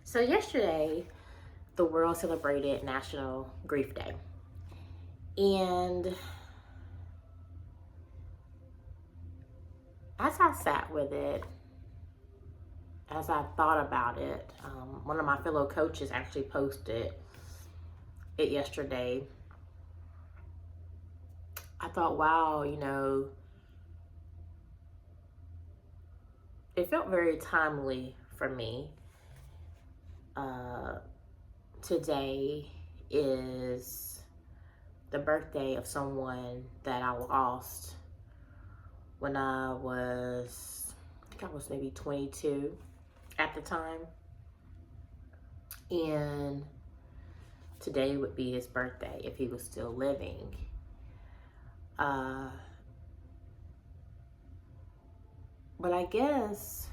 So yesterday, the world celebrated National Grief Day. And as I sat with it, as I thought about it, one of my fellow coaches actually posted it yesterday. I thought, wow, it felt very timely for me. Uh, Today is the birthday of someone that I lost when I think I was maybe 22 at the time. And today would be his birthday if he was still living. Uh, but I guess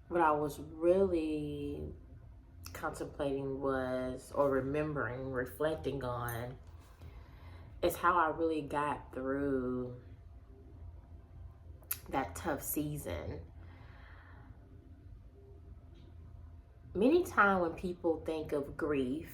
what I was really contemplating or remembering, reflecting on, is how I really got through that tough season. Many times when people think of grief,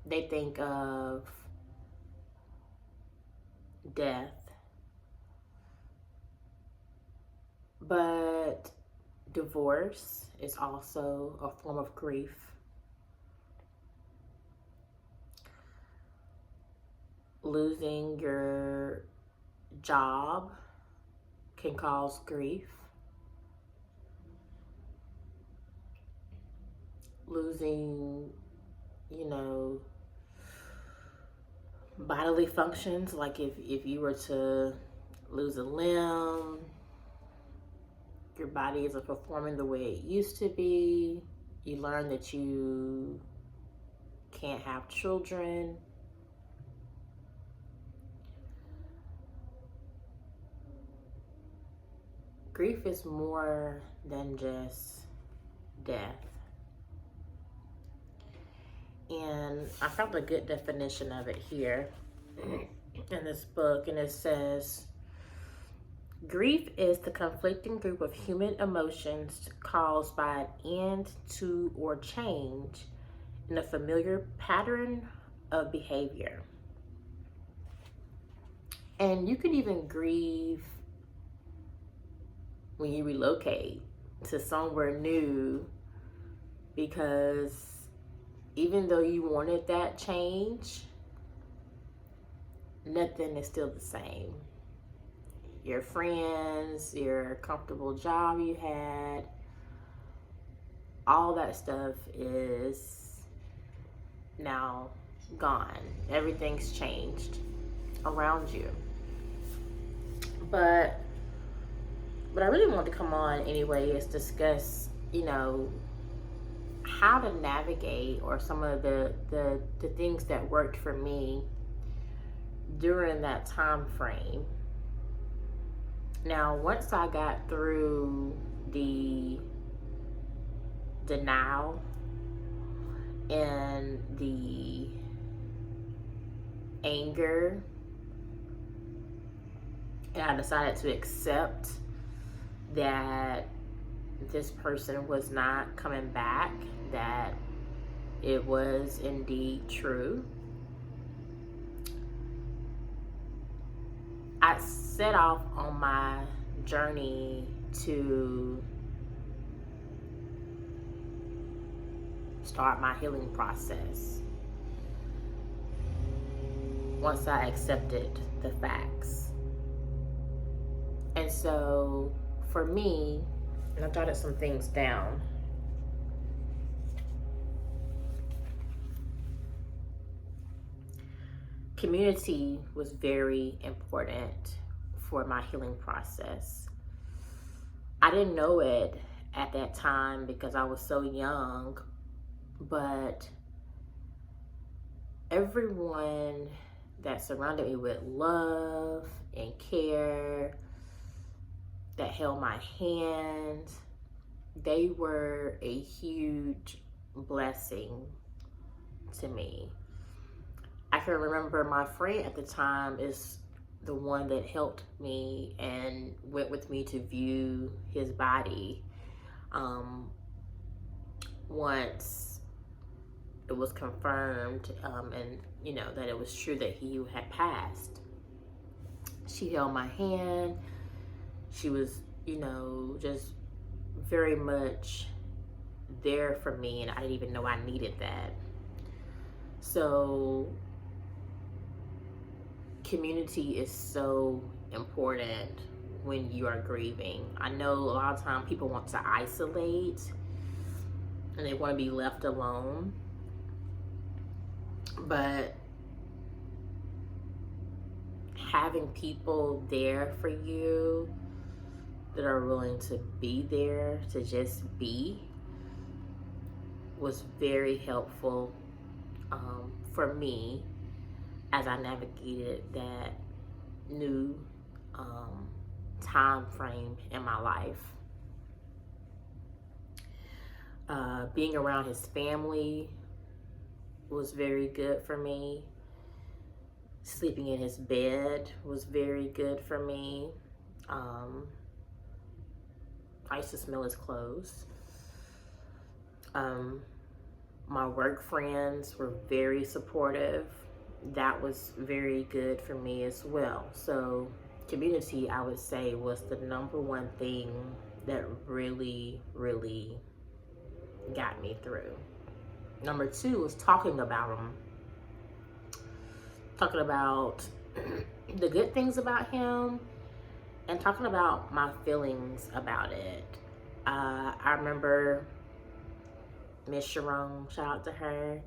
they think of death. But divorce is also a form of grief. Losing your job can cause grief. Losing, bodily functions, like if you were to lose a limb, your body isn't performing the way it used to be. You learn that you can't have children. Grief is more than just death. And I found a good definition of it here in this book, and it says, grief is the conflicting group of human emotions caused by an end to or change in a familiar pattern of behavior. And you could even grieve when you relocate to somewhere new, because even though you wanted that change, nothing is still the same. Your friends, your comfortable job you had, all that stuff is now gone. Everything's changed around you. But what I really want to come on anyway is discuss, how to navigate, or some of the things that worked for me during that time frame. Now, once I got through the denial and the anger, and I decided to accept that this person was not coming back, that it was indeed true, I set off on my journey to start my healing process once I accepted the facts. And so for me, and I jotted some things down. Community was very important for my healing process. I didn't know it at that time because I was so young, but everyone that surrounded me with love and care, that held my hand, they were a huge blessing to me. I can remember my friend at the time is the one that helped me and went with me to view his body once it was confirmed, and you know, that it was true that he had passed. She held my hand. She was, you know, just very much there for me, and I didn't even know I needed that. So community is so important when you are grieving. I know a lot of times people want to isolate and they want to be left alone, but having people there for you that are willing to be there, to just be, was very helpful for me as I navigated that new time frame in my life. Being around his family was very good for me. Sleeping in his bed was very good for me. I used to smell his clothes. My work friends were very supportive. That was very good for me as well. So community, I would say, was the number one thing that really, really got me through. Number two was talking about him. Talking about the good things about him and talking about my feelings about it. I remember Miss Sharon, shout out to her.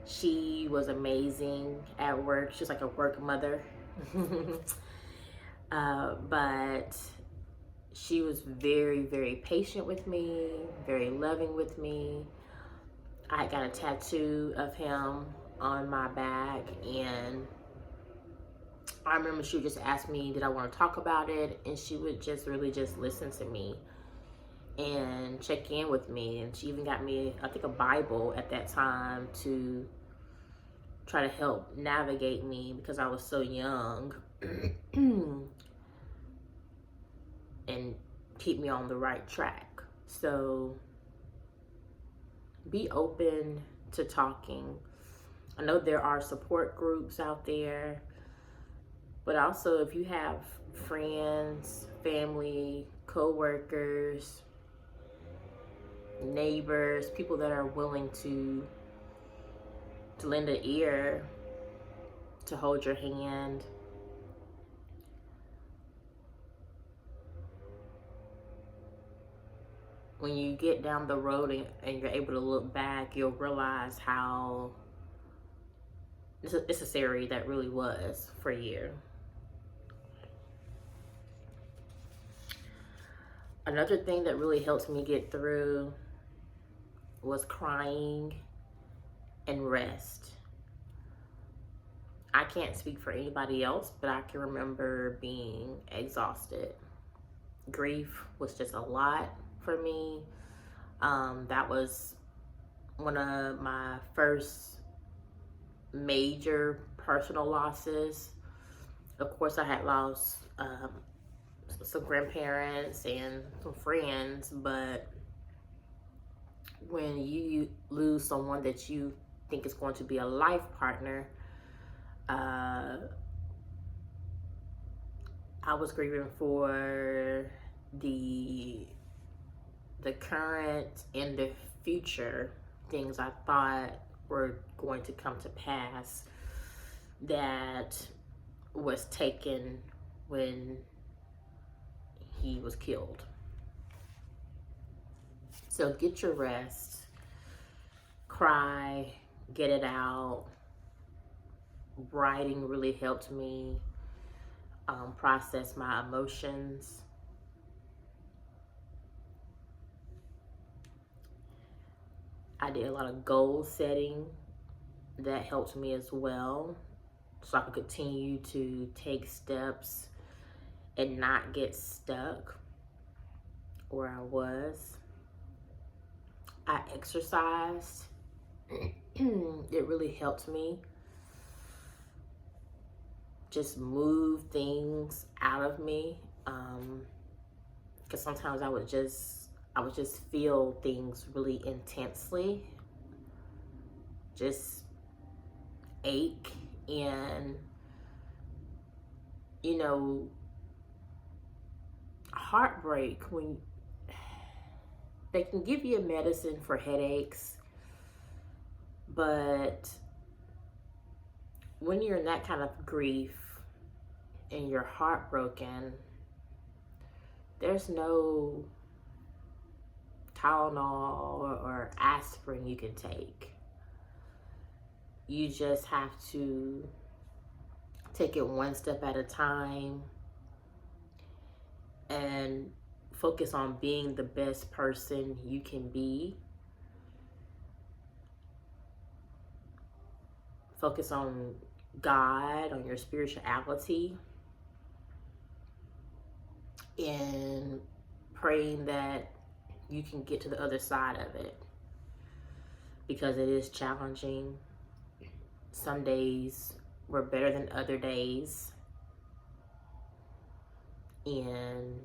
She was amazing at work. She was like a work mother. But she was very, very patient with me, very loving with me. I got a tattoo of him on my back, and I remember she would just ask me, did I want to talk about it? And she would just really just listen to me and check in with me. And she even got me, I think, a Bible at that time to try to help navigate me because I was so young and keep me on the right track. So be open to talking. I know there are support groups out there, but also if you have friends, family, co-workers, neighbors, people that are willing to lend an ear, to hold your hand, when you get down the road and you're able to look back, you'll realize how necessary that really was for you. Another thing that really helped me get through was crying and rest. I can't speak for anybody else, but I can remember being exhausted. Grief was just a lot for me. That was one of my first major personal losses. Of course, I had lost some grandparents and some friends, but when you lose someone that you think is going to be a life partner, I was grieving for the current and the future things I thought were going to come to pass that was taken when he was killed. So get your rest, cry, get it out. Writing really helped me process my emotions. I did a lot of goal setting that helped me as well, so I could continue to take steps and not get stuck where I was. I exercised. It really helped me. just move things out of me. Because sometimes I would just feel things really intensely, just ache. And you know, heartbreak, when they can give you a medicine for headaches, but when you're in that kind of grief and you're heartbroken, there's no Tylenol or aspirin you can take. You just have to take it one step at a time and focus on being the best person you can be. Focus on God, on your spirituality, and praying that you can get to the other side of it, because it is challenging. Some days were better than other days, and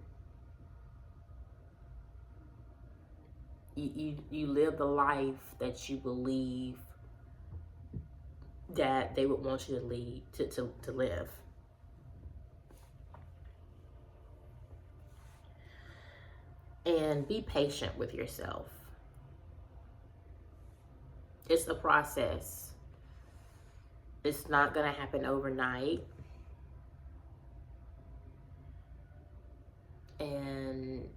you live the life that you believe that they would want you to lead to live. And be patient with yourself. It's a process. It's not gonna happen overnight. And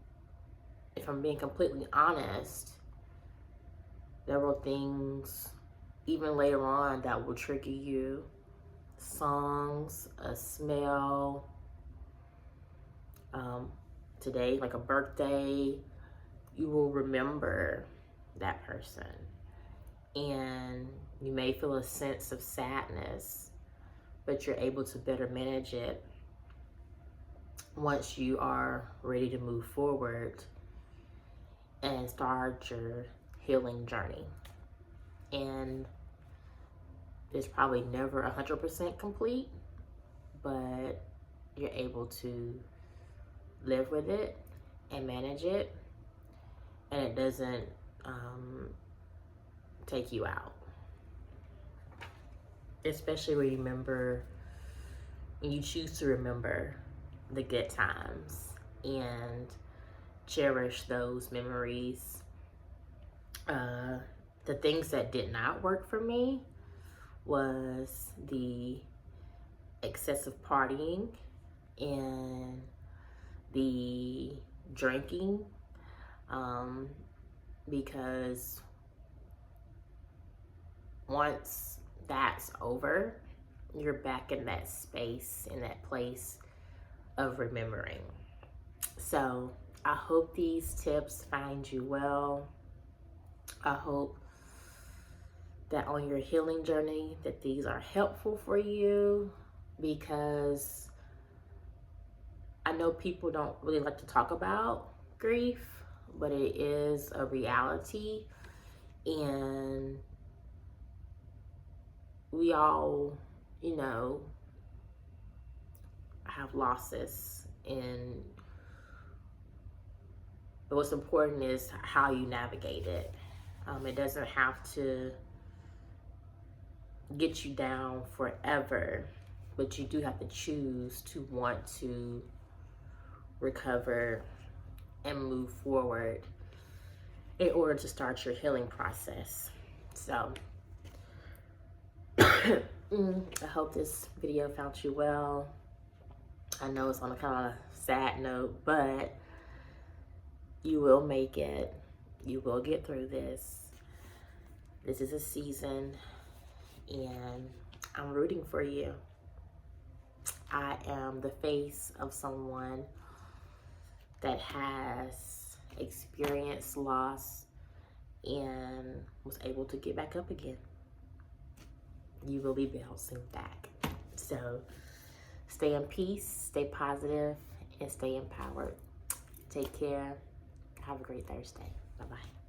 if I'm being completely honest, there were things even later on that will trigger you. Songs, a smell, today, like a birthday, you will remember that person. And you may feel a sense of sadness, but you're able to better manage it once you are ready to move forward and start your healing journey. And it's probably never 100% complete, but you're able to live with it and manage it, and it doesn't take you out. Especially when you choose to remember the good times and cherish those memories. The things that did not work for me was the excessive partying and the drinking, because once that's over, you're back in that space, in that place of remembering. So I hope these tips find you well. I hope that on your healing journey that these are helpful for you, because I know people don't really like to talk about grief, but it is a reality, and we all, have losses, but what's important is how you navigate it. It doesn't have to get you down forever, but you do have to choose to want to recover and move forward in order to start your healing process. So I hope this video found you well. I know it's on a kind of sad note, but you will make it. You will get through this. This is a season, and I'm rooting for you. I am the face of someone that has experienced loss and was able to get back up again. You will be bouncing back. So stay in peace, stay positive, and stay empowered. Take care. Have a great Thursday. Bye-bye.